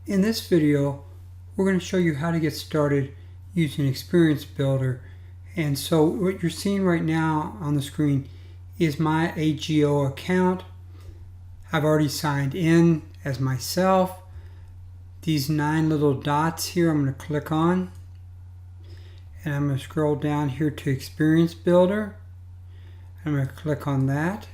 In this video, we're going to show you how to get started using Experience Builder. And so what you're seeing right now on the screen is my ArcGIS account. I've already signed in as myself. These 9 little dots here I'm going to click on. And I'm going to scroll down here to Experience Builder. I'm going to click on that.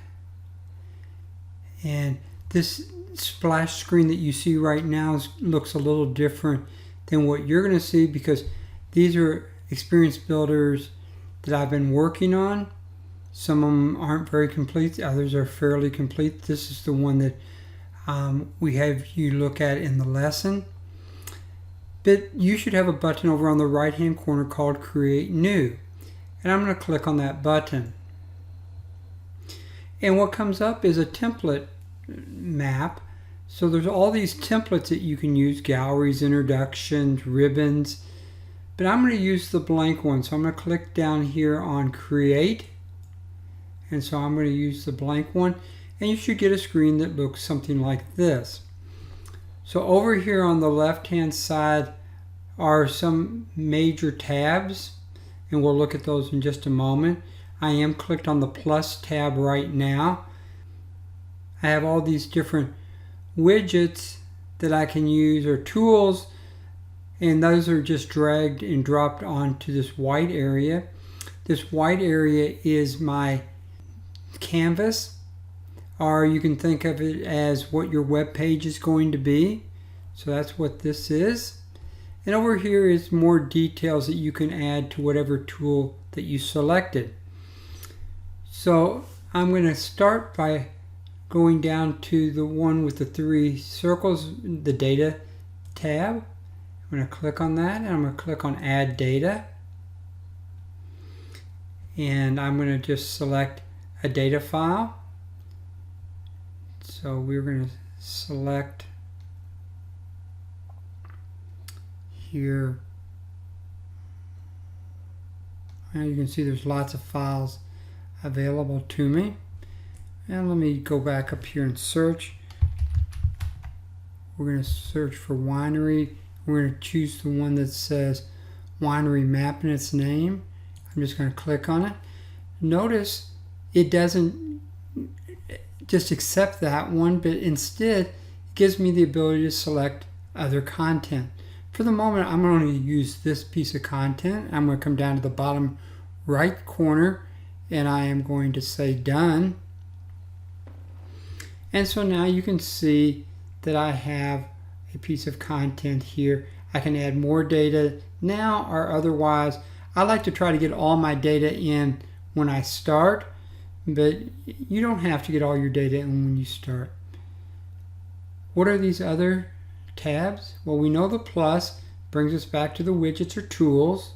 And this splash screen that you see right now looks a little different than what you're going to see, because these are experience builders that I've been working on. Some of them aren't very complete, others are fairly complete. This is the one that we have you look at in the lesson. But you should have a button over on the right hand corner called Create New, and I'm going to click on that button. And what comes up is a template map. So there's all these templates that you can use: galleries, introductions, ribbons. But I'm going to use the blank one. So I'm going to click down here on Create. And so I'm going to use the blank one. And you should get a screen that looks something like this. So over here on the left hand side are some major tabs, and we'll look at those in just a moment. I am clicked on the plus tab right now. I have all these different widgets that I can use, or tools, and those are just dragged and dropped onto this white area. This white area is my canvas, or you can think of it as what your web page is going to be. So that's what this is. And over here is more details that you can add to whatever tool that you selected. So I'm going to start by going down to the one with the 3 circles, the Data tab. I'm going to click on that, and I'm going to click on Add Data. And I'm going to just select a data file. So we're going to select here. And you can see there's lots of files available to me. And let me go back up here and search. We're going to search for winery. We're going to choose the one that says winery map in its name. I'm just going to click on it. Notice it doesn't just accept that one, but instead it gives me the ability to select other content. For the moment, I'm going to use this piece of content. I'm going to come down to the bottom right corner, and I am going to say Done. And so now you can see that I have a piece of content here. I can add more data now or otherwise. I like to try to get all my data in when I start, but you don't have to get all your data in when you start. What are these other tabs? Well, we know the plus brings us back to the widgets or tools.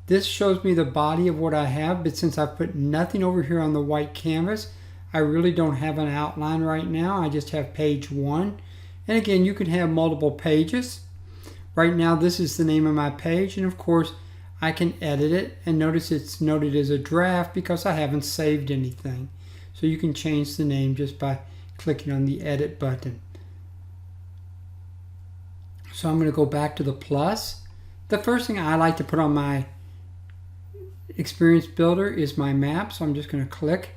This shows me the body of what I have, but since I've put nothing over here on the white canvas, I really don't have an outline right now. I just have page 1. And again, you can have multiple pages. Right now, this is the name of my page, and of course, I can edit it. And notice it's noted as a draft because I haven't saved anything. So you can change the name just by clicking on the Edit button. So I'm going to go back to the plus. The first thing I like to put on my Experience Builder is my map. So I'm just going to click,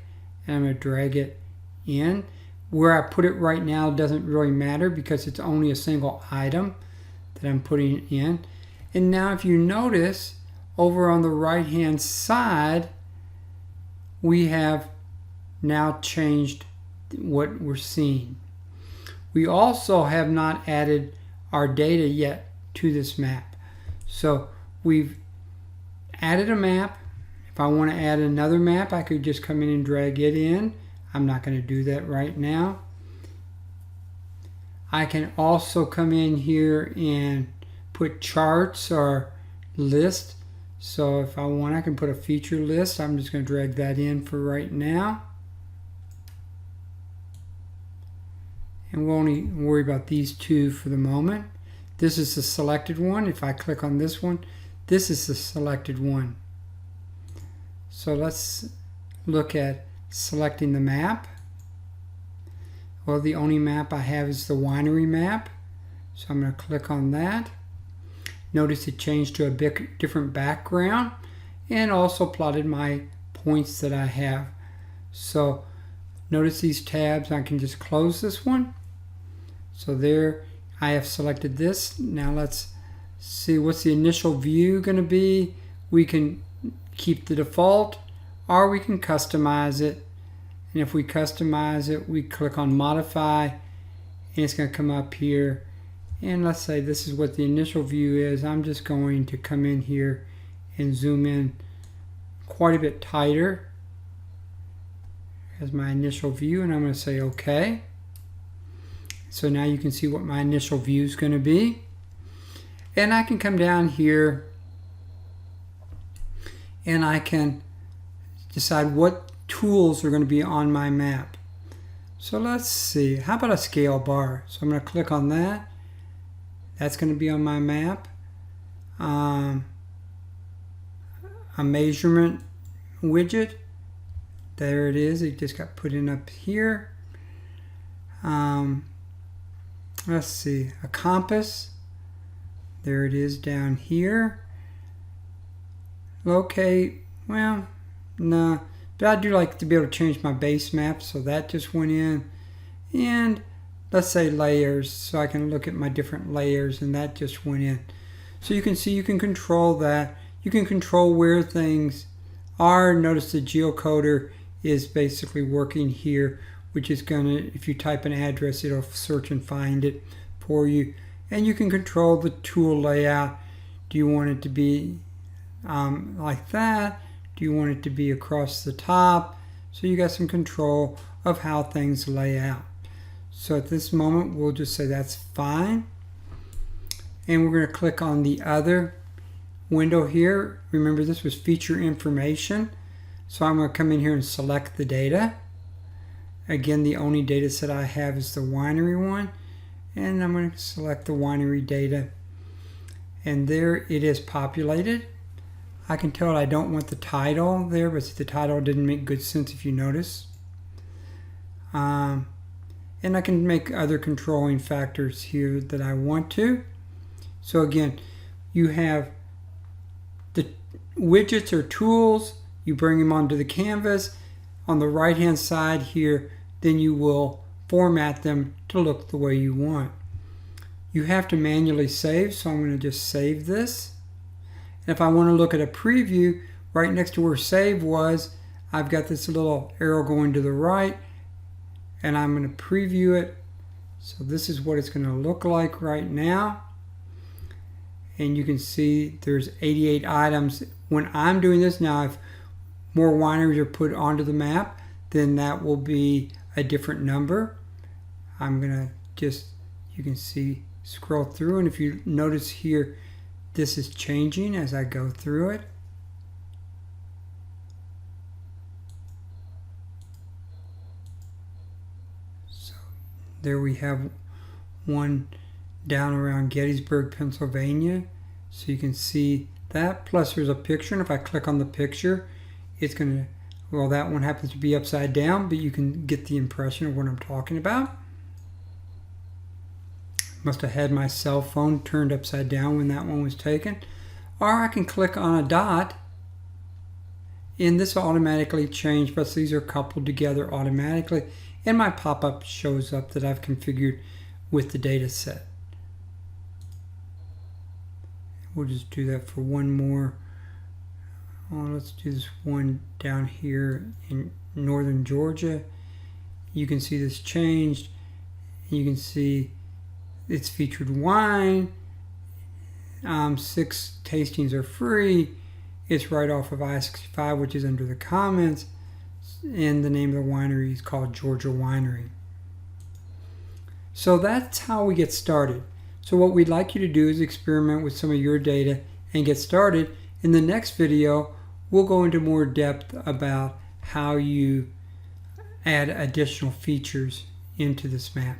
and I'm going to drag it in. Where I put it right now doesn't really matter because it's only a single item that I'm putting in. And now if you notice, over on the right hand side, we have now changed what we're seeing. We also have not added our data yet to this map. So we've added a map. If I want to add another map, I could just come in and drag it in. I'm not going to do that right now. I can also come in here and put charts or lists. So if I want, I can put a feature list. I'm just going to drag that in for right now. And we'll only worry about these 2 for the moment. This is the selected one. If I click on this one, this is the selected one. So let's look at selecting the map. Well, the only map I have is the winery map. So I'm going to click on that. Notice it changed to a bit different background and also plotted my points that I have. So notice these tabs. I can just close this one. So there I have selected this. Now let's see what's the initial view going to be. We can keep the default or we can customize it. And if we customize it, we click on modify and it's going to come up here. And let's say this is what the initial view is. I'm just going to come in here and zoom in quite a bit tighter as my initial view, and I'm going to say OK. So now you can see what my initial view is going to be. And I can come down here and I can decide what tools are going to be on my map. So let's see, how about a scale bar? So I'm going to click on that. That's going to be on my map. A measurement widget. There it is. It just got put in up here. Let's see. A compass. There it is down here. Locate. Well, no. But I do like to be able to change my base map. So that just went in. And let's say layers, so I can look at my different layers, and that just went in. So you can see you can control that. You can control where things are. Notice the geocoder is basically working here, which is going to, if you type an address, it'll search and find it for you. And you can control the tool layout. Do you want it to be like that? Do you want it to be across the top? So you got some control of how things lay out. So at this moment, we'll just say that's fine. And we're going to click on the other window here. Remember, this was feature information. So I'm going to come in here and select the data. Again, the only data set I have is the winery one. And I'm going to select the winery data. And there it is populated. I can tell I don't want the title there, but the title didn't make good sense if you notice. And I can make other controlling factors here that I want to. So again, you have the widgets or tools, you bring them onto the canvas. On the right hand side here, then you will format them to look the way you want. You have to manually save, so I'm going to just save this. And if I want to look at a preview, right next to where save was, I've got this little arrow going to the right. And I'm going to preview it. So this is what it's going to look like right now. And you can see there's 88 items. When I'm doing this now, if more wineries are put onto the map, then that will be a different number. I'm going to just, you can see, scroll through. And if you notice here, this is changing as I go through it. There we have one down around Gettysburg, Pennsylvania. So you can see that. Plus there's a picture. And if I click on the picture, it's going to, well, that one happens to be upside down, but you can get the impression of what I'm talking about. Must have had my cell phone turned upside down when that one was taken. Or I can click on a dot and this will automatically change, but these are coupled together automatically. And my pop-up shows up that I've configured with the data set. We'll just do that for one more. Oh, let's do this one down here in northern Georgia. You can see this changed. You can see it's featured wine. 6 tastings are free. It's right off of I-65, which is under the comments. And the name of the winery is called Georgia Winery. So that's how we get started. So what we'd like you to do is experiment with some of your data and get started. In the next video, we'll go into more depth about how you add additional features into this map.